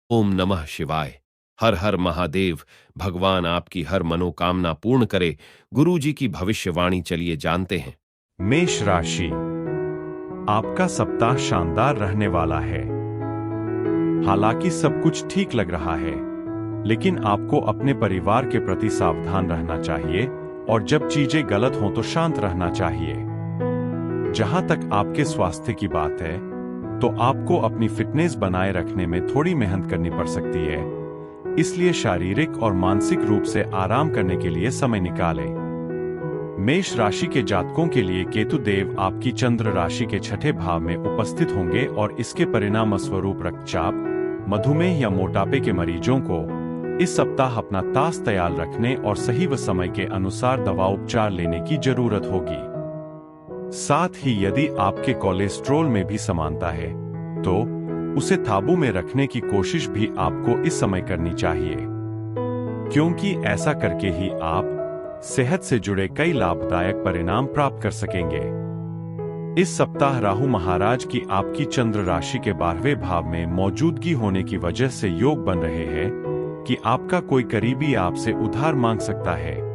ओम नमः शिवाय। हर हर महादेव। भगवान आपकी हर मनोकामना पूर्ण करे। गुरु जी की भविष्यवाणी चलिए जानते हैं। मेष राशि, आपका सप्ताह शानदार रहने वाला है। हालांकि सब कुछ ठीक लग रहा है, लेकिन आपको अपने परिवार के प्रति सावधान रहना चाहिए और जब चीजें गलत हों तो शांत रहना चाहिए। जहां तक आपके स्वास्थ्य की बात है, तो आपको अपनी फिटनेस बनाए रखने में थोड़ी मेहनत करनी पड़ सकती है, इसलिए शारीरिक और मानसिक रूप से आराम करने के लिए समय निकालें। मेष राशि के जातकों के लिए केतु देव आपकी चंद्र राशि के छठे भाव में उपस्थित होंगे और इसके परिणाम स्वरूप रक्तचाप, मधुमेह या मोटापे के मरीजों को इस सप्ताह अपना तास तैयार रखने और सही व समय के अनुसार दवा उपचार लेने की जरूरत होगी। साथ ही यदि आपके कोलेस्ट्रॉल में भी समानता है, तो उसे काबू में रखने की कोशिश भी आपको इस समय करनी चाहिए, क्योंकि ऐसा करके ही आप सेहत से जुड़े कई लाभदायक परिणाम प्राप्त कर सकेंगे। इस सप्ताह राहु महाराज की आपकी चंद्र राशि के 12वें भाव में मौजूदगी होने की वजह से योग बन रहे हैं कि आपका कोई करीबी आपसे उधार मांग सकता है।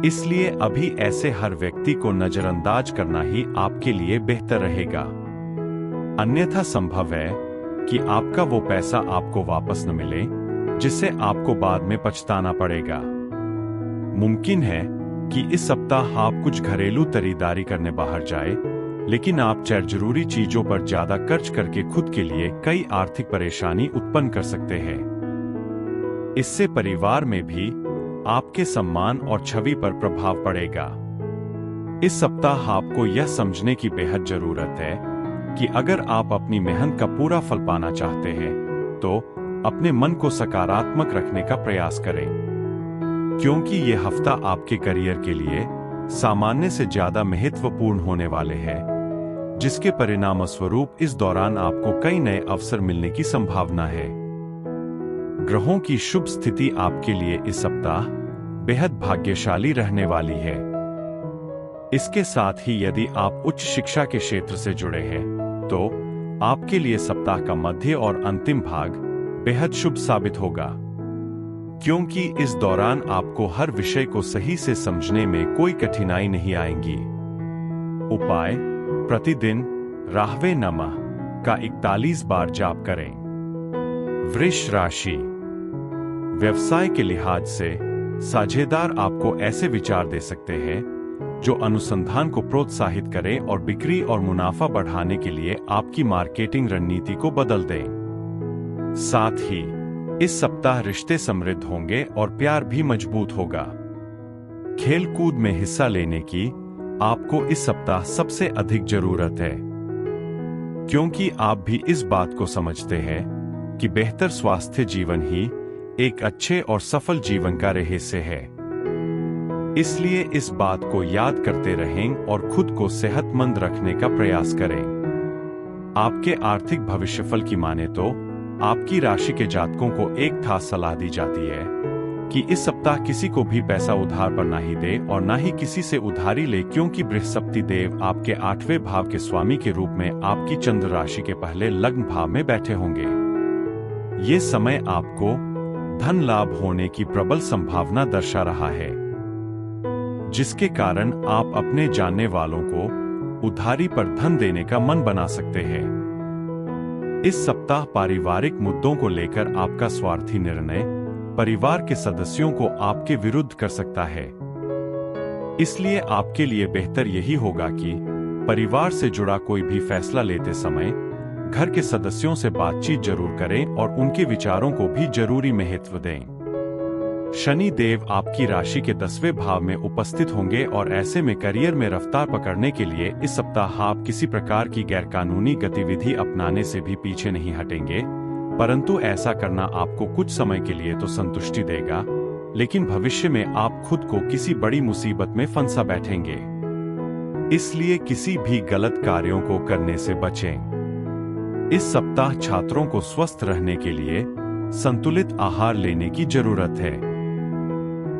इसलिए अभी ऐसे हर व्यक्ति को नजरअंदाज करना ही आपके लिए बेहतर रहेगा, अन्यथा संभव है कि आपका वो पैसा आपको वापस न मिले, जिससे आपको बाद में पछताना पड़ेगा। मुमकिन है कि इस सप्ताह आप कुछ घरेलू खरीदारी करने बाहर जाए, लेकिन आप जरूरी चीजों पर ज्यादा खर्च करके खुद के लिए कई आर्थिक परेशानी उत्पन्न कर सकते हैं। इससे परिवार में भी आपके सम्मान और छवि पर प्रभाव पड़ेगा। इस सप्ताह आपको यह समझने की बेहद जरूरत है कि अगर आप अपनी मेहनत का पूरा फल पाना चाहते हैं, तो अपने मन को सकारात्मक रखने का प्रयास करें, क्योंकि यह हफ्ता आपके करियर के लिए सामान्य से ज्यादा महत्वपूर्ण होने वाले हैं, जिसके परिणाम स्वरूप इस दौरान आपको कई नए अवसर मिलने की संभावना है। ग्रहों की शुभ स्थिति आपके लिए इस सप्ताह बेहद भाग्यशाली रहने वाली है। इसके साथ ही यदि आप उच्च शिक्षा के क्षेत्र से जुड़े हैं, तो आपके लिए सप्ताह का मध्य और अंतिम भाग बेहद शुभ साबित होगा, क्योंकि इस दौरान आपको हर विषय को सही से समझने में कोई कठिनाई नहीं आएगी। उपाय: प्रतिदिन राहवे नमः का 41 बार जाप करें। वृष राशि, व्यवसाय के लिहाज से साझेदार आपको ऐसे विचार दे सकते हैं जो अनुसंधान को प्रोत्साहित करें और बिक्री और मुनाफा बढ़ाने के लिए आपकी मार्केटिंग रणनीति को बदल दें। साथ ही इस सप्ताह रिश्ते समृद्ध होंगे और प्यार भी मजबूत होगा। खेल कूद में हिस्सा लेने की आपको इस सप्ताह सबसे अधिक जरूरत है, क्योंकि आप भी इस बात को समझते हैं कि बेहतर स्वास्थ्य जीवन ही एक अच्छे और सफल जीवन का रहस्य है। इसलिए इस बात को याद करते रहें और खुद को सेहतमंद रखने का प्रयास करें। आपके आर्थिक भविष्यफल की माने तो आपकी राशि के जातकों को एक खास सलाह दी जाती है कि इस सप्ताह किसी को भी पैसा उधार पर ना ही दे और ना ही किसी से उधारी ले, क्योंकि बृहस्पति देव आपके 8वें भाव के स्वामी के रूप में आपकी चंद्र राशि के पहले लग्न भाव में बैठे होंगे। ये समय आपको धन लाभ होने की प्रबल संभावना दर्शा रहा है, जिसके कारण आप अपने जानने वालों को उधारी पर धन देने का मन बना सकते हैं। इस सप्ताह पारिवारिक मुद्दों को लेकर आपका स्वार्थी निर्णय परिवार के सदस्यों को आपके विरुद्ध कर सकता है। इसलिए आपके लिए बेहतर यही होगा कि परिवार से जुड़ा कोई भी फैसला लेते समय घर के सदस्यों से बातचीत जरूर करें और उनके विचारों को भी जरूरी महत्व दें। शनि देव आपकी राशि के 10वें भाव में उपस्थित होंगे और ऐसे में करियर में रफ्तार पकड़ने के लिए इस सप्ताह आप किसी प्रकार की गैरकानूनी गतिविधि अपनाने से भी पीछे नहीं हटेंगे, परंतु ऐसा करना आपको कुछ समय के लिए तो संतुष्टि देगा, लेकिन भविष्य में आप खुद को किसी बड़ी मुसीबत में फंसा बैठेंगे। इसलिए किसी भी गलत कार्यों को करने से बचें। इस सप्ताह छात्रों को स्वस्थ रहने के लिए संतुलित आहार लेने की जरूरत है,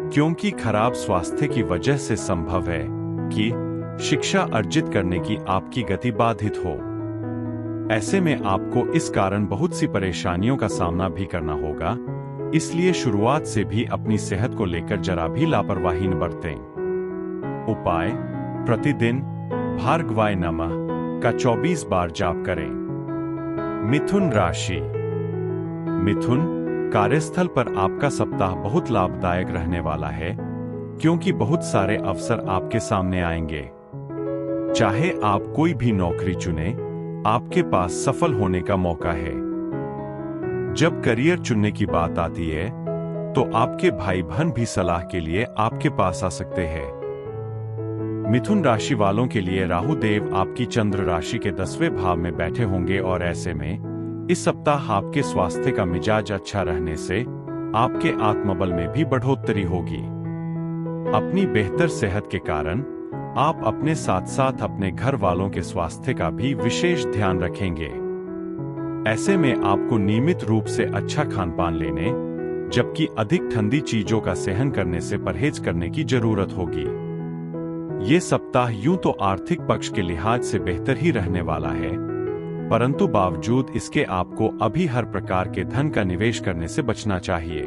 क्योंकि खराब स्वास्थ्य की वजह से संभव है कि शिक्षा अर्जित करने की आपकी गति बाधित हो। ऐसे में आपको इस कारण बहुत सी परेशानियों का सामना भी करना होगा, इसलिए शुरुआत से भी अपनी सेहत को लेकर जरा भी लापरवाही न बरतें। उपाय: प्रतिदिन भार्गवाय नमः का 24 बार जाप करें। मिथुन राशि। मिथुन, कार्यस्थल पर आपका सप्ताह बहुत लाभदायक रहने वाला है, क्योंकि बहुत सारे अवसर आपके सामने आएंगे। चाहे आप कोई भी नौकरी चुने, आपके पास सफल होने का मौका है। जब करियर चुनने की बात आती है, तो आपके भाई बहन भी सलाह के लिए आपके पास आ सकते हैं। मिथुन राशि वालों के लिए राहु देव आपकी चंद्र राशि के 10वें भाव में बैठे होंगे और ऐसे में इस सप्ताह आपके स्वास्थ्य का मिजाज अच्छा रहने से आपके आत्मबल में भी बढ़ोतरी होगी। अपनी बेहतर सेहत के कारण आप अपने साथ साथ अपने घर वालों के स्वास्थ्य का भी विशेष ध्यान रखेंगे। ऐसे में आपको नियमित रूप से अच्छा खानपान लेने, जबकि अधिक ठंडी चीजों का सेवन करने से परहेज करने की जरूरत होगी। ये सप्ताह यूं तो आर्थिक पक्ष के लिहाज से बेहतर ही रहने वाला है, परंतु बावजूद इसके आपको अभी हर प्रकार के धन का निवेश करने से बचना चाहिए।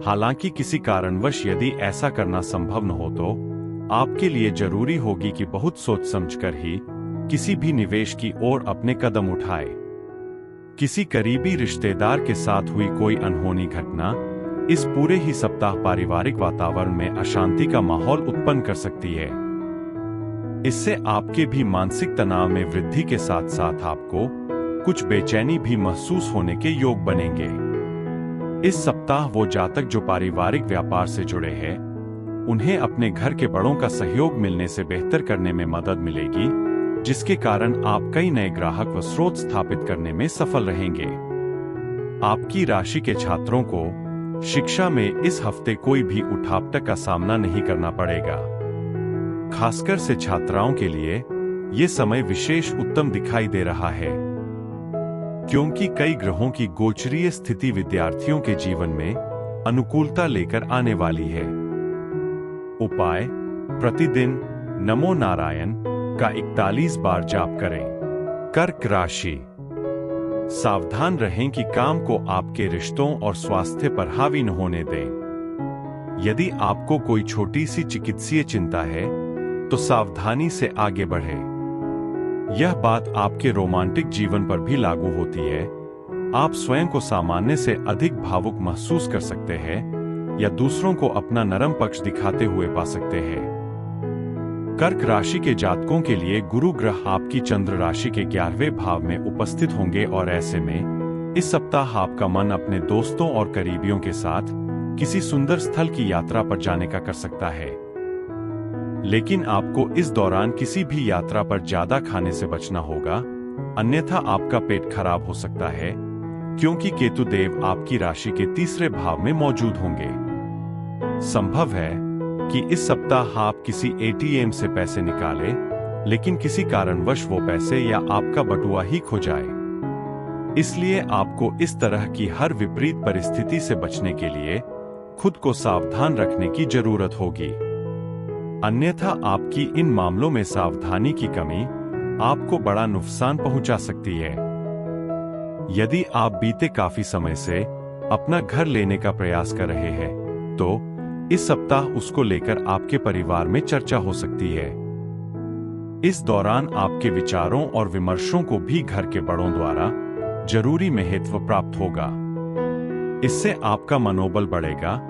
हालांकि किसी कारणवश यदि ऐसा करना संभव न हो तो आपके लिए जरूरी होगी कि बहुत सोच समझकर ही किसी भी निवेश की ओर अपने कदम उठाए। किसी करीबी रिश्तेदार के साथ हुई कोई अनहोनी घटना इस पूरे ही सप्ताह पारिवारिक वातावरण में अशांति का माहौल उत्पन्न कर सकती है। इससे आपके भी मानसिक तनाव में वृद्धि के साथ साथ आपको कुछ बेचैनी भी महसूस होने के योग बनेंगे। इस सप्ताह वो जातक जो पारिवारिक व्यापार से जुड़े हैं, उन्हें अपने घर के बड़ों का सहयोग मिलने से बेहतर करने में मदद मिलेगी, जिसके कारण आप कई नए ग्राहक व स्रोत स्थापित करने में सफल रहेंगे। आपकी राशि के छात्रों को शिक्षा में इस हफ्ते कोई भी उठापटक का सामना नहीं करना पड़ेगा। खासकर से छात्राओं के लिए ये समय विशेष उत्तम दिखाई दे रहा है, क्योंकि कई ग्रहों की गोचरीय स्थिति विद्यार्थियों के जीवन में अनुकूलता लेकर आने वाली है। उपाय: प्रतिदिन नमो नारायण का 41 बार जाप करें। कर्क राशि। सावधान रहें कि काम को आपके रिश्तों और स्वास्थ्य पर हावी न होने दें। यदि आपको कोई छोटी सी चिकित्सीय चिंता है, तो सावधानी से आगे बढ़ें। यह बात आपके रोमांटिक जीवन पर भी लागू होती है। आप स्वयं को सामान्य से अधिक भावुक महसूस कर सकते हैं या दूसरों को अपना नरम पक्ष दिखाते हुए पा सकते हैं। कर्क राशि के जातकों के लिए गुरु ग्रह आपकी चंद्र राशि के 11वें भाव में उपस्थित होंगे और ऐसे में इस सप्ताह आपका मन अपने दोस्तों और करीबियों के साथ किसी सुंदर स्थल की यात्रा पर जाने का कर सकता है। लेकिन आपको इस दौरान किसी भी यात्रा पर ज्यादा खाने से बचना होगा, अन्यथा आपका पेट खराब हो सकता है, क्योंकि केतु देव आपकी राशि के 3रे भाव में मौजूद होंगे। संभव है कि इस सप्ताह आप किसी एटीएम से पैसे निकालें, लेकिन किसी कारणवश वो पैसे या आपका बटुआ ही खो जाए। इसलिए आपको इस तरह की हर विपरीत परिस्थिति से बचने के लिए खुद को सावधान रखने की जरूरत होगी। अन्यथा आपकी इन मामलों में सावधानी की कमी आपको बड़ा नुकसान पहुंचा सकती है। यदि आप बीते काफी समय से अपना घर लेने का प्रयास कर रहे हैं, तो इस सप्ताह उसको लेकर आपके परिवार में चर्चा हो सकती है। इस दौरान आपके विचारों और विमर्शों को भी घर के बड़ों द्वारा जरूरी महत्व प्राप्त होगा। इससे आपका मनोबल बढ़ेगा।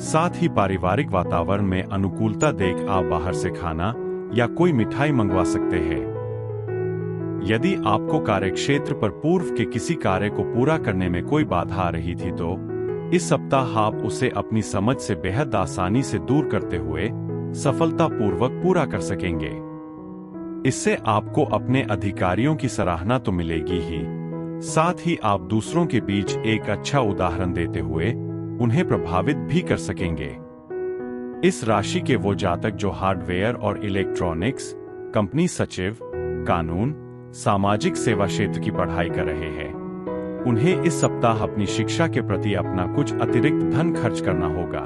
साथ ही पारिवारिक वातावरण में अनुकूलता देख आप बाहर से खाना या कोई मिठाई मंगवा सकते हैं। यदि आपको कार्यक्षेत्र पर पूर्व के किसी कार्य को पूरा करने में कोई बाधा आ रही थी, तो इस सप्ताह आप उसे अपनी समझ से बेहद आसानी से दूर करते हुए सफलतापूर्वक पूरा कर सकेंगे। इससे आपको अपने अधिकारियों की सराहना तो मिलेगी ही, साथ ही आप दूसरों के बीच एक अच्छा उदाहरण देते हुए उन्हें प्रभावित भी कर सकेंगे। इस राशि के वो जातक जो हार्डवेयर और इलेक्ट्रॉनिक्स, कंपनी सचिव, कानून, सामाजिक सेवा क्षेत्र की पढ़ाई कर रहे हैं, उन्हें इस सप्ताह अपनी शिक्षा के प्रति अपना कुछ अतिरिक्त धन खर्च करना होगा।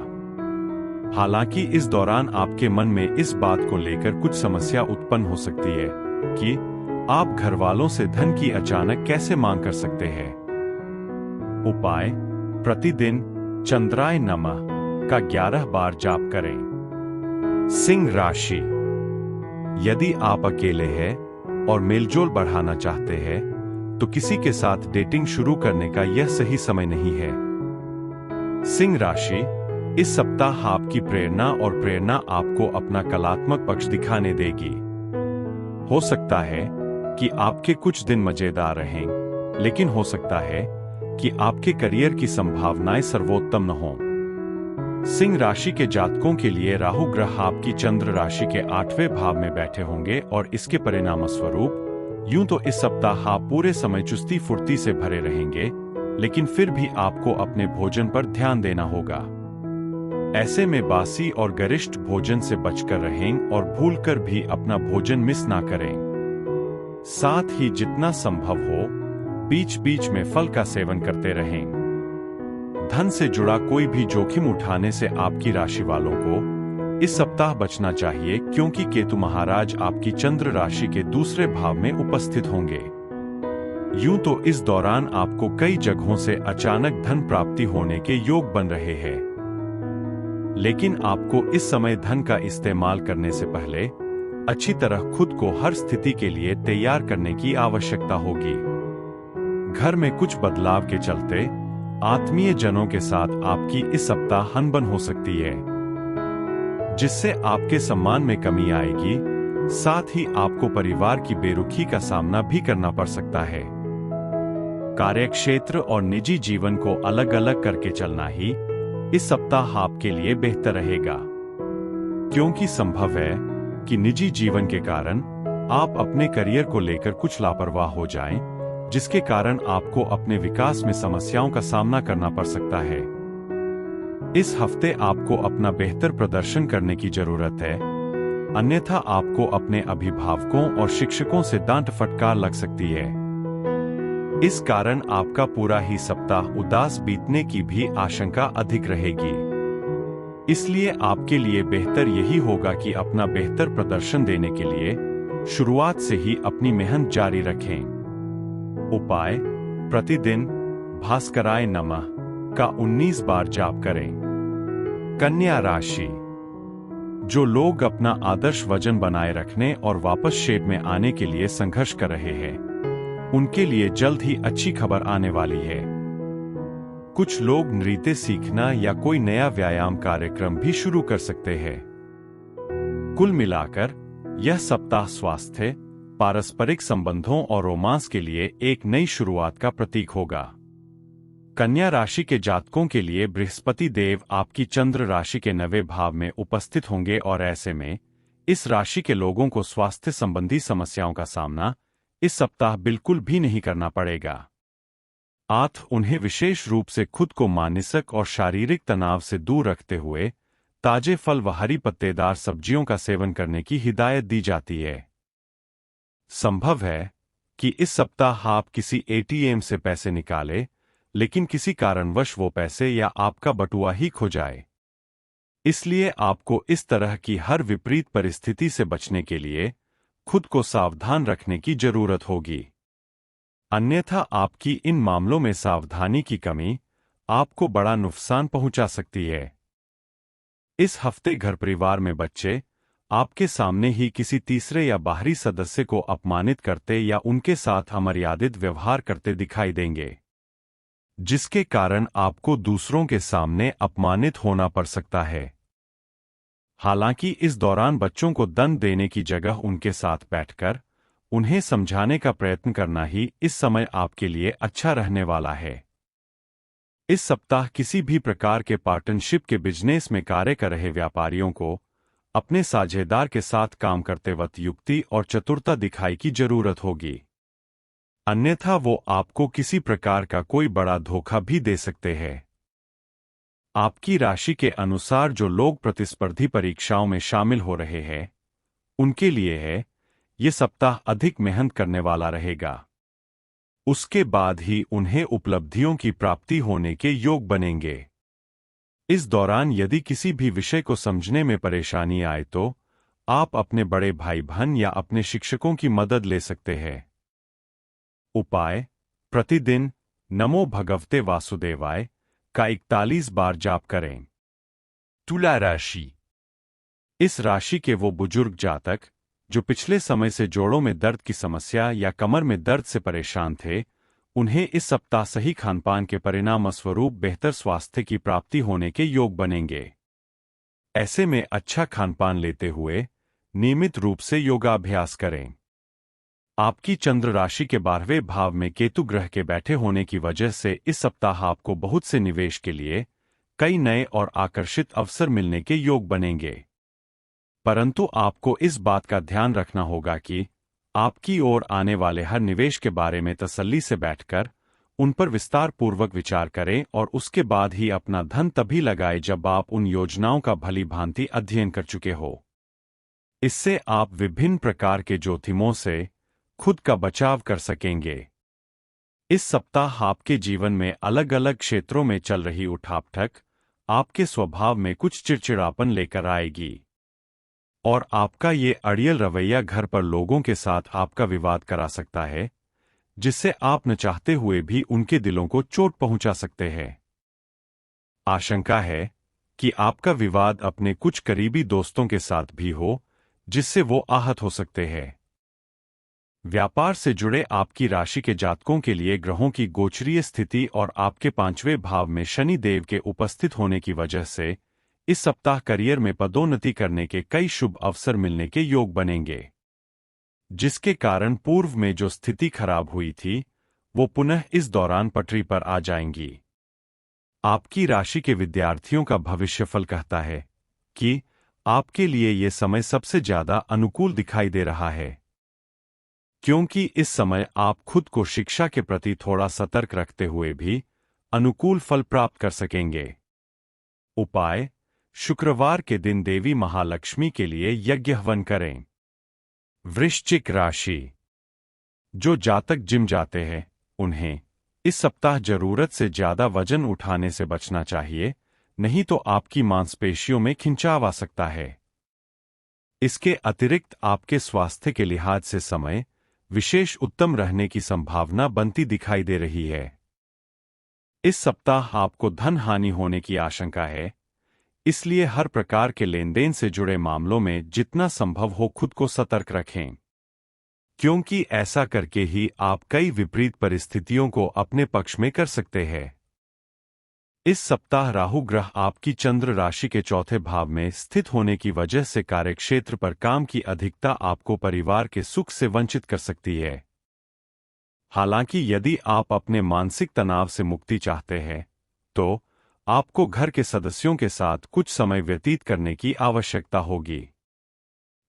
हालांकि इस दौरान आपके मन में इस बात को लेकर कुछ समस्या उत्पन्न हो सकती है कि आप घर वालों से धन की अचानक कैसे मांग कर सकते हैं? उपाय: प्रतिदिन चंद्राय नमः का 11 बार जाप करें। सिंह राशि: यदि आप अकेले हैं और मेलजोल बढ़ाना चाहते हैं तो किसी के साथ डेटिंग शुरू करने का यह सही समय नहीं है। सिंह राशि: इस सप्ताह आपकी प्रेरणा और प्रेरणा आपको अपना कलात्मक पक्ष दिखाने देगी। हो सकता है कि आपके कुछ दिन मजेदार रहें, लेकिन हो सकता है कि आपके करियर की संभावनाएं सर्वोत्तम न हों। सिंह राशि के जातकों के लिए राहु ग्रह आपकी चंद्र राशि के 8वें भाव में बैठे होंगे और इसके परिणाम स्वरूप यूं तो इस सप्ताह आप पूरे समय चुस्ती फुर्ती से भरे रहेंगे, लेकिन फिर भी आपको अपने भोजन पर ध्यान देना होगा। ऐसे में बासी और गरिष्ठ भोजन से बचकर रहें और भूलकर भी अपना भोजन मिस ना करें। साथ ही जितना संभव हो बीच बीच में फल का सेवन करते रहें। धन से जुड़ा कोई भी जोखिम उठाने से आपकी राशि वालों को इस सप्ताह बचना चाहिए, क्योंकि केतु महाराज आपकी चंद्र राशि के दूसरे भाव में उपस्थित होंगे। यूं तो इस दौरान आपको कई जगहों से अचानक धन प्राप्ति होने के योग बन रहे हैं, लेकिन आपको इस समय धन का इस्तेमाल करने से पहले अच्छी तरह खुद को हर स्थिति के लिए तैयार करने की आवश्यकता होगी। घर में कुछ बदलाव के चलते आत्मीय जनों के साथ आपकी इस सप्ताह अनबन हो सकती है, जिससे आपके सम्मान में कमी आएगी। साथ ही आपको परिवार की बेरुखी का सामना भी करना पड़ सकता है। कार्यक्षेत्र और निजी जीवन को अलग अलग करके चलना ही इस सप्ताह आपके लिए बेहतर रहेगा, क्योंकि संभव है कि निजी जीवन के कारण आप अपने करियर को लेकर कुछ लापरवाह हो जाएं, जिसके कारण आपको अपने विकास में समस्याओं का सामना करना पड़ सकता है। इस हफ्ते आपको अपना बेहतर प्रदर्शन करने की जरूरत है, अन्यथा आपको अपने अभिभावकों और शिक्षकों से डांट फटकार लग सकती है। इस कारण आपका पूरा ही सप्ताह उदास बीतने की भी आशंका अधिक रहेगी। इसलिए आपके लिए बेहतर यही होगा कि अपना बेहतर प्रदर्शन देने के लिए शुरुआत से ही अपनी मेहनत जारी रखें। उपाय: प्रतिदिन भास्कराय नमः का 19 बार जाप करें। कन्या राशि: जो लोग अपना आदर्श वजन बनाए रखने और वापस शेप में आने के लिए संघर्ष कर रहे हैं, उनके लिए जल्द ही अच्छी खबर आने वाली है। कुछ लोग नृत्य सीखना या कोई नया व्यायाम कार्यक्रम भी शुरू कर सकते हैं। कुल मिलाकर यह सप्ताह स्वास्थ्य, पारस्परिक संबंधों और रोमांस के लिए एक नई शुरुआत का प्रतीक होगा। कन्या राशि के जातकों के लिए बृहस्पति देव आपकी चंद्र राशि के 9वें भाव में उपस्थित होंगे और ऐसे में इस राशि के लोगों को स्वास्थ्य संबंधी समस्याओं का सामना इस सप्ताह बिल्कुल भी नहीं करना पड़ेगा। उन्हें विशेष रूप से खुद को मानसिक और शारीरिक तनाव से दूर रखते हुए ताजे फल व हरी पत्तेदार सब्जियों का सेवन करने की हिदायत दी जाती है। संभव है कि इस सप्ताह आप किसी एटीएम से पैसे निकालें, लेकिन किसी कारणवश वो पैसे या आपका बटुआ ही खो जाए। इसलिए आपको इस तरह की हर विपरीत परिस्थिति से बचने के लिए खुद को सावधान रखने की जरूरत होगी, अन्यथा आपकी इन मामलों में सावधानी की कमी आपको बड़ा नुकसान पहुंचा सकती है। इस हफ्ते घर परिवार में बच्चे आपके सामने ही किसी तीसरे या बाहरी सदस्य को अपमानित करते या उनके साथ अमर्यादित व्यवहार करते दिखाई देंगे, जिसके कारण आपको दूसरों के सामने अपमानित होना पड़ सकता है। हालांकि इस दौरान बच्चों को दंड देने की जगह उनके साथ बैठकर उन्हें समझाने का प्रयत्न करना ही इस समय आपके लिए अच्छा रहने वाला है। इस सप्ताह किसी भी प्रकार के पार्टनरशिप के बिजनेस में कार्य कर रहे व्यापारियों को अपने साझेदार के साथ काम करते वक्त युक्ति और चतुरता दिखाई की जरूरत होगी, अन्यथा वो आपको किसी प्रकार का कोई बड़ा धोखा भी दे सकते हैं। आपकी राशि के अनुसार जो लोग प्रतिस्पर्धी परीक्षाओं में शामिल हो रहे हैं, उनके लिए है ये सप्ताह अधिक मेहनत करने वाला रहेगा। उसके बाद ही उन्हें उपलब्धियों की प्राप्ति होने के योग बनेंगे। इस दौरान यदि किसी भी विषय को समझने में परेशानी आए तो आप अपने बड़े भाई बहन या अपने शिक्षकों की मदद ले सकते हैं। उपाय: प्रतिदिन नमो भगवते वासुदेवाय का 41 बार जाप करें। तुला राशि: इस राशि के वो बुजुर्ग जातक जो पिछले समय से जोड़ों में दर्द की समस्या या कमर में दर्द से परेशान थे, उन्हें इस सप्ताह सही खानपान के परिणाम स्वरूप बेहतर स्वास्थ्य की प्राप्ति होने के योग बनेंगे। ऐसे में अच्छा खानपान लेते हुए नियमित रूप से योगाभ्यास करें। आपकी चंद्र राशि के 12वें भाव में केतु ग्रह के बैठे होने की वजह से इस सप्ताह आपको बहुत से निवेश के लिए कई नए और आकर्षित अवसर मिलने के योग बनेंगे। परंतु आपको इस बात का ध्यान रखना होगा कि आपकी ओर आने वाले हर निवेश के बारे में तसल्ली से बैठकर उन पर विस्तार पूर्वक विचार करें और उसके बाद ही अपना धन तभी लगाएं जब आप उन योजनाओं का भली भांति अध्ययन कर चुके हो। इससे आप विभिन्न प्रकार के जोखिमों से खुद का बचाव कर सकेंगे। इस सप्ताह आपके जीवन में अलग अलग क्षेत्रों में चल रही उठापटक आपके स्वभाव में कुछ चिड़चिड़ापन लेकर आएगी और आपका ये अड़ियल रवैया घर पर लोगों के साथ आपका विवाद करा सकता है, जिससे आप न चाहते हुए भी उनके दिलों को चोट पहुंचा सकते हैं। आशंका है कि आपका विवाद अपने कुछ करीबी दोस्तों के साथ भी हो, जिससे वो आहत हो सकते हैं। व्यापार से जुड़े आपकी राशि के जातकों के लिए ग्रहों की गोचरीय स्थिति और आपके 5वें भाव में शनि देव के उपस्थित होने की वजह से इस सप्ताह करियर में पदोन्नति करने के कई शुभ अवसर मिलने के योग बनेंगे, जिसके कारण पूर्व में जो स्थिति खराब हुई थी वो पुनः इस दौरान पटरी पर आ जाएंगी। आपकी राशि के विद्यार्थियों का भविष्यफल कहता है कि आपके लिए ये समय सबसे ज्यादा अनुकूल दिखाई दे रहा है, क्योंकि इस समय आप खुद को शिक्षा के प्रति थोड़ा सतर्क रखते हुए भी अनुकूल फल प्राप्त कर सकेंगे। उपाय: शुक्रवार के दिन देवी महालक्ष्मी के लिए यज्ञ हवन करें। वृश्चिक राशि: जो जातक जिम जाते हैं उन्हें इस सप्ताह जरूरत से ज्यादा वजन उठाने से बचना चाहिए, नहीं तो आपकी मांसपेशियों में खिंचाव आ सकता है। इसके अतिरिक्त आपके स्वास्थ्य के लिहाज से समय विशेष उत्तम रहने की संभावना बनती दिखाई दे रही है। इस सप्ताह आपको धन हानि होने की आशंका है, इसलिए हर प्रकार के लेनदेन से जुड़े मामलों में जितना संभव हो खुद को सतर्क रखें, क्योंकि ऐसा करके ही आप कई विपरीत परिस्थितियों को अपने पक्ष में कर सकते हैं। इस सप्ताह राहु ग्रह आपकी चंद्र राशि के 4थे भाव में स्थित होने की वजह से कार्यक्षेत्र पर काम की अधिकता आपको परिवार के सुख से वंचित कर सकती है। हालांकि यदि आप अपने मानसिक तनाव से मुक्ति चाहते हैं, तो आपको घर के सदस्यों के साथ कुछ समय व्यतीत करने की आवश्यकता होगी।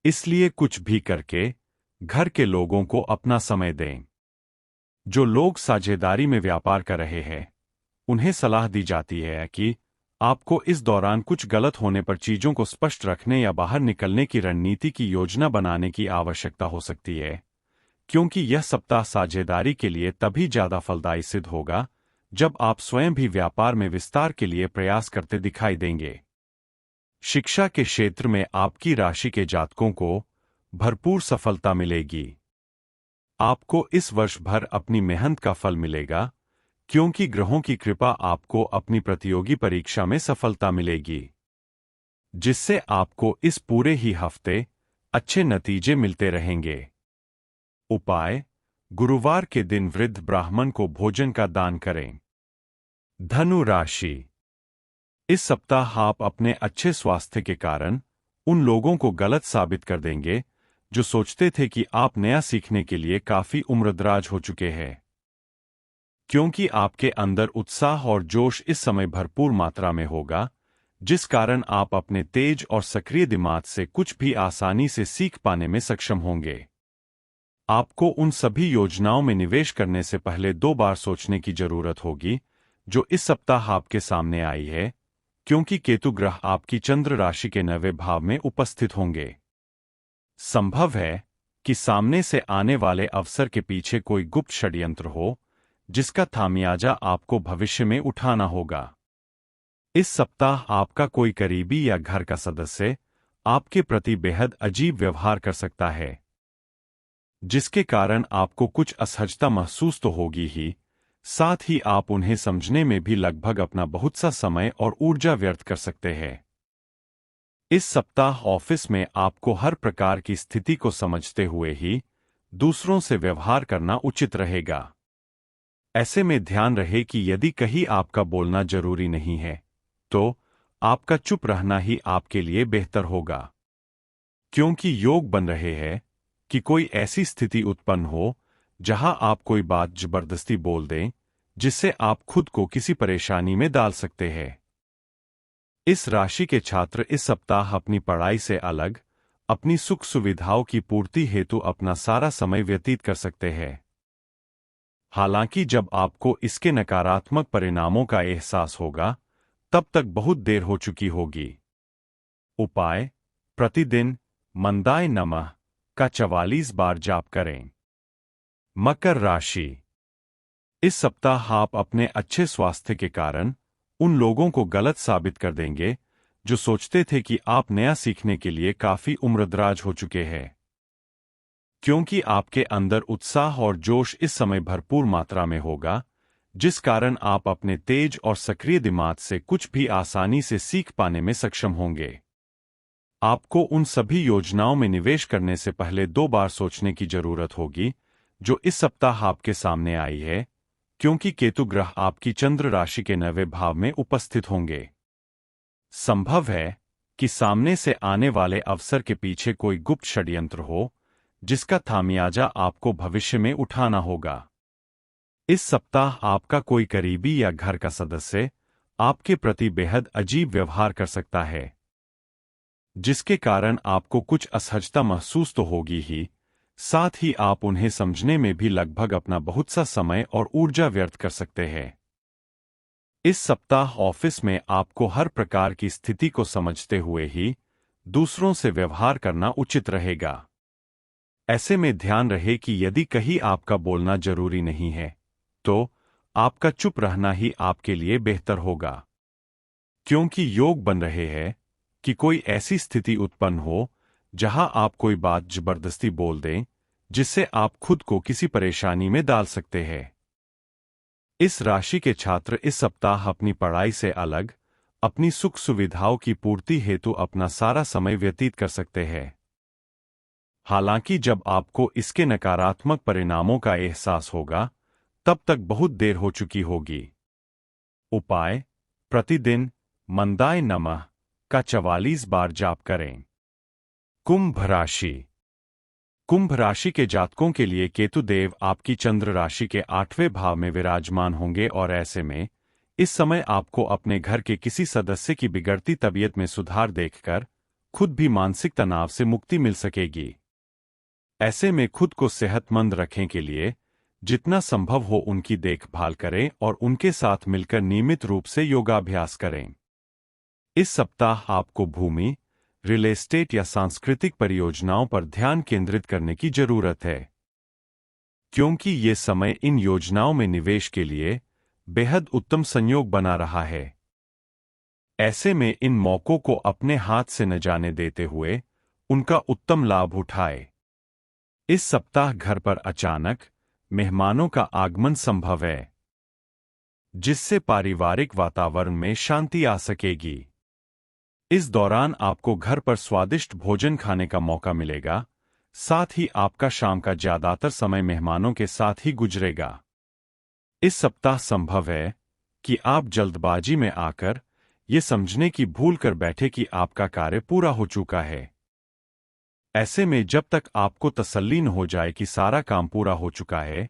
इसलिए कुछ भी करके घर के लोगों को अपना समय दें। जो लोग साझेदारी में व्यापार कर रहे हैं, उन्हें सलाह दी जाती है कि आपको इस दौरान कुछ गलत होने पर चीजों को स्पष्ट रखने या बाहर निकलने की रणनीति की योजना बनाने की आवश्यकता हो सकती है, क्योंकि यह सप्ताह साझेदारी के लिए तभी ज्यादा फलदायी सिद्ध होगा जब आप स्वयं भी व्यापार में विस्तार के लिए प्रयास करते दिखाई देंगे। शिक्षा के क्षेत्र में आपकी राशि के जातकों को भरपूर सफलता मिलेगी। आपको इस वर्ष भर अपनी मेहनत का फल मिलेगा, क्योंकि ग्रहों की कृपा आपको अपनी प्रतियोगी परीक्षा में सफलता मिलेगी, जिससे आपको इस पूरे ही हफ्ते अच्छे नतीजे मिलते रहेंगे। उपाय: गुरुवार के दिन वृद्ध ब्राह्मण को भोजन का दान करें। धनु राशि: इस सप्ताह आप अपने अच्छे स्वास्थ्य के कारण उन लोगों को गलत साबित कर देंगे जो सोचते थे कि आप नया सीखने के लिए काफी उम्रदराज हो चुके हैं, क्योंकि आपके अंदर उत्साह और जोश इस समय भरपूर मात्रा में होगा, जिस कारण आप अपने तेज और सक्रिय दिमाग से कुछ भी आसानी से सीख पाने में सक्षम होंगे। आपको उन सभी योजनाओं में निवेश करने से पहले 2 बार सोचने की जरूरत होगी जो इस सप्ताह आपके सामने आई है, क्योंकि केतु ग्रह आपकी चंद्र राशि के 9वें भाव में उपस्थित होंगे। संभव है कि सामने से आने वाले अवसर के पीछे कोई गुप्त षड्यंत्र हो, जिसका खामियाजा आपको भविष्य में उठाना होगा। इस सप्ताह आपका कोई करीबी या घर का सदस्य आपके प्रति बेहद अजीब व्यवहार कर सकता है, जिसके कारण आपको कुछ असहजता महसूस तो होगी ही, साथ ही आप उन्हें समझने में भी लगभग अपना बहुत सा समय और ऊर्जा व्यर्थ कर सकते हैं। इस सप्ताह ऑफिस में आपको हर प्रकार की स्थिति को समझते हुए ही दूसरों से व्यवहार करना उचित रहेगा। ऐसे में ध्यान रहे कि यदि कहीं आपका बोलना जरूरी नहीं है, तो आपका चुप रहना ही आपके लिए बेहतर होगा, क्योंकि योग बन रहे हैं कि कोई ऐसी स्थिति उत्पन्न हो जहां आप कोई बात जबरदस्ती बोल दें, जिससे आप खुद को किसी परेशानी में डाल सकते हैं। इस राशि के छात्र इस सप्ताह अपनी पढ़ाई से अलग अपनी सुख सुविधाओं की पूर्ति हेतु अपना सारा समय व्यतीत कर सकते हैं। हालांकि जब आपको इसके नकारात्मक परिणामों का एहसास होगा, तब तक बहुत देर हो चुकी होगी। उपाय: प्रतिदिन मंदाय नमः का 44 बार जाप करें। मकर राशि। इस सप्ताह आप अपने अच्छे स्वास्थ्य के कारण उन लोगों को गलत साबित कर देंगे जो सोचते थे कि आप नया सीखने के लिए काफी उम्रदराज हो चुके हैं, क्योंकि आपके अंदर उत्साह और जोश इस समय भरपूर मात्रा में होगा, जिस कारण आप अपने तेज और सक्रिय दिमाग से कुछ भी आसानी से सीख पाने में सक्षम होंगे। आपको उन सभी योजनाओं में निवेश करने से पहले 2 बार सोचने की जरूरत होगी जो इस सप्ताह आपके सामने आई है, क्योंकि केतु ग्रह आपकी चंद्र राशि के 9वें भाव में उपस्थित होंगे। संभव है कि सामने से आने वाले अवसर के पीछे कोई गुप्त षड्यंत्र हो, जिसका खामियाजा आपको भविष्य में उठाना होगा। इस सप्ताह आपका कोई करीबी या घर का सदस्य आपके प्रति बेहद अजीब व्यवहार कर सकता है, जिसके कारण आपको कुछ असहजता महसूस तो होगी ही, साथ ही आप उन्हें समझने में भी लगभग अपना बहुत सा समय और ऊर्जा व्यर्थ कर सकते हैं। इस सप्ताह ऑफिस में आपको हर प्रकार की स्थिति को समझते हुए ही दूसरों से व्यवहार करना उचित रहेगा। ऐसे में ध्यान रहे कि यदि कहीं आपका बोलना जरूरी नहीं है, तो आपका चुप रहना ही आपके लिए बेहतर होगा, क्योंकि योग बन रहे हैं कि कोई ऐसी स्थिति उत्पन्न हो जहां आप कोई बात जबरदस्ती बोल दें, जिससे आप खुद को किसी परेशानी में डाल सकते हैं। इस राशि के छात्र इस सप्ताह अपनी पढ़ाई से अलग अपनी सुख सुविधाओं की पूर्ति हेतु अपना सारा समय व्यतीत कर सकते हैं। हालांकि जब आपको इसके नकारात्मक परिणामों का एहसास होगा, तब तक बहुत देर हो चुकी होगी। उपाय: प्रतिदिन मंदाय नमः का 44 बार जाप करें। कुंभ राशि। कुंभ राशि के जातकों के लिए केतु देव आपकी चंद्र राशि के 8वें भाव में विराजमान होंगे और ऐसे में इस समय आपको अपने घर के किसी सदस्य की बिगड़ती तबीयत में सुधार देखकर खुद भी मानसिक तनाव से मुक्ति मिल सकेगी। ऐसे में खुद को सेहतमंद रखने के लिए जितना संभव हो उनकी देखभाल करें और उनके साथ मिलकर नियमित रूप से योगाभ्यास करें। इस सप्ताह आपको भूमि, रियल एस्टेट या सांस्कृतिक परियोजनाओं पर ध्यान केंद्रित करने की जरूरत है, क्योंकि ये समय इन योजनाओं में निवेश के लिए बेहद उत्तम संयोग बना रहा है। ऐसे में इन मौकों को अपने हाथ से न जाने देते हुए उनका उत्तम लाभ उठाए। इस सप्ताह घर पर अचानक मेहमानों का आगमन संभव है, जिससे पारिवारिक वातावरण में शांति आ सकेगी। इस दौरान आपको घर पर स्वादिष्ट भोजन खाने का मौका मिलेगा, साथ ही आपका शाम का ज्यादातर समय मेहमानों के साथ ही गुजरेगा। इस सप्ताह संभव है कि आप जल्दबाजी में आकर ये समझने की भूल कर बैठे कि आपका कार्य पूरा हो चुका है। ऐसे में जब तक आपको तसल्ली न हो जाए कि सारा काम पूरा हो चुका है,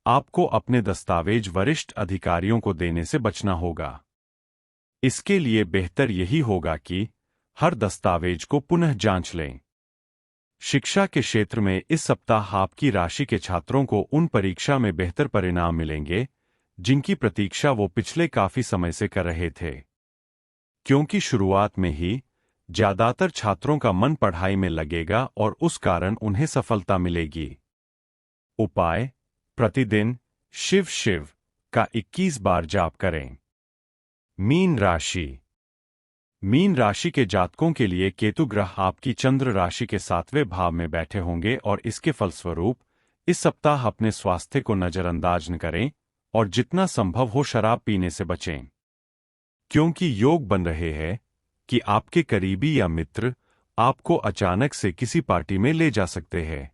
आपको अपने दस्तावेज वरिष्ठ अधिकारियों को देने से बचना होगा। इसके लिए बेहतर यही होगा कि हर दस्तावेज को पुनः जांच लें। शिक्षा के क्षेत्र में इस सप्ताह आपकी राशि के छात्रों को उन परीक्षा में बेहतर परिणाम मिलेंगे जिनकी प्रतीक्षा वो पिछले काफी समय से कर रहे थे, क्योंकि शुरुआत में ही ज्यादातर छात्रों का मन पढ़ाई में लगेगा और उस कारण उन्हें सफलता मिलेगी। उपाय: प्रतिदिन शिव शिव का 21 बार जाप करें। मीन राशि। मीन राशि के जातकों के लिए केतु ग्रह आपकी चंद्र राशि के 7वें भाव में बैठे होंगे और इसके फलस्वरूप इस सप्ताह अपने स्वास्थ्य को नजरअंदाज न करें और जितना संभव हो शराब पीने से बचें, क्योंकि योग बन रहे हैं कि आपके करीबी या मित्र आपको अचानक से किसी पार्टी में ले जा सकते हैं,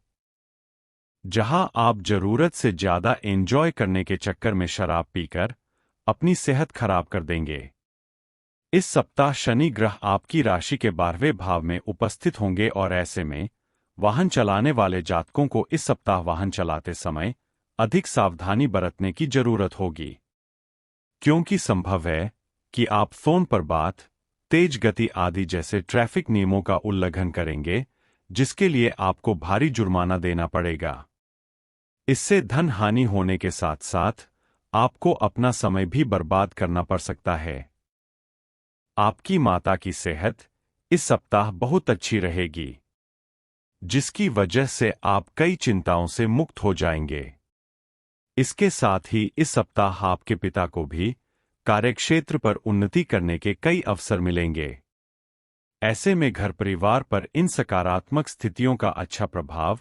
जहां आप जरूरत से ज्यादा एंजॉय करने के चक्कर में शराब पीकर अपनी सेहत खराब कर देंगे। इस सप्ताह शनि ग्रह आपकी राशि के 12वें भाव में उपस्थित होंगे और ऐसे में वाहन चलाने वाले जातकों को इस सप्ताह वाहन चलाते समय अधिक सावधानी बरतने की जरूरत होगी, क्योंकि संभव है कि आप फोन पर बात, तेज गति आदि जैसे ट्रैफिक नियमों का उल्लंघन करेंगे, जिसके लिए आपको भारी जुर्माना देना पड़ेगा। इससे धन हानि होने के साथ साथ आपको अपना समय भी बर्बाद करना पड़ सकता है। आपकी माता की सेहत इस सप्ताह बहुत अच्छी रहेगी, जिसकी वजह से आप कई चिंताओं से मुक्त हो जाएंगे। इसके साथ ही इस सप्ताह आपके पिता को भी कार्यक्षेत्र पर उन्नति करने के कई अवसर मिलेंगे। ऐसे में घर परिवार पर इन सकारात्मक स्थितियों का अच्छा प्रभाव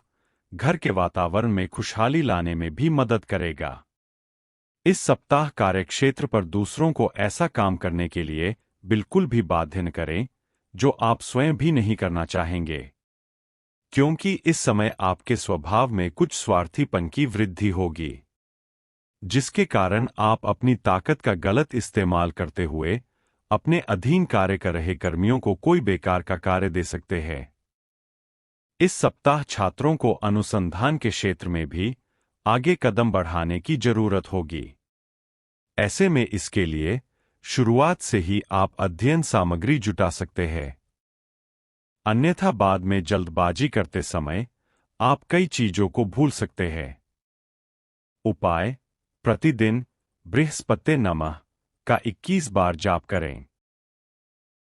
घर के वातावरण में खुशहाली लाने में भी मदद करेगा। इस सप्ताह कार्यक्षेत्र पर दूसरों को ऐसा काम करने के लिए बिल्कुल भी बाध्य न करें जो आप स्वयं भी नहीं करना चाहेंगे, क्योंकि इस समय आपके स्वभाव में कुछ स्वार्थीपन की वृद्धि होगी, जिसके कारण आप अपनी ताकत का गलत इस्तेमाल करते हुए अपने अधीन कार्य कर रहे कर्मियों को कोई बेकार का कार्य दे सकते हैं। इस सप्ताह छात्रों को अनुसंधान के क्षेत्र में भी आगे कदम बढ़ाने की जरूरत होगी। ऐसे में इसके लिए शुरुआत से ही आप अध्ययन सामग्री जुटा सकते हैं, अन्यथा बाद में जल्दबाजी करते समय आप कई चीजों को भूल सकते हैं। उपाय: प्रतिदिन बृहस्पति नमः का 21 बार जाप करें।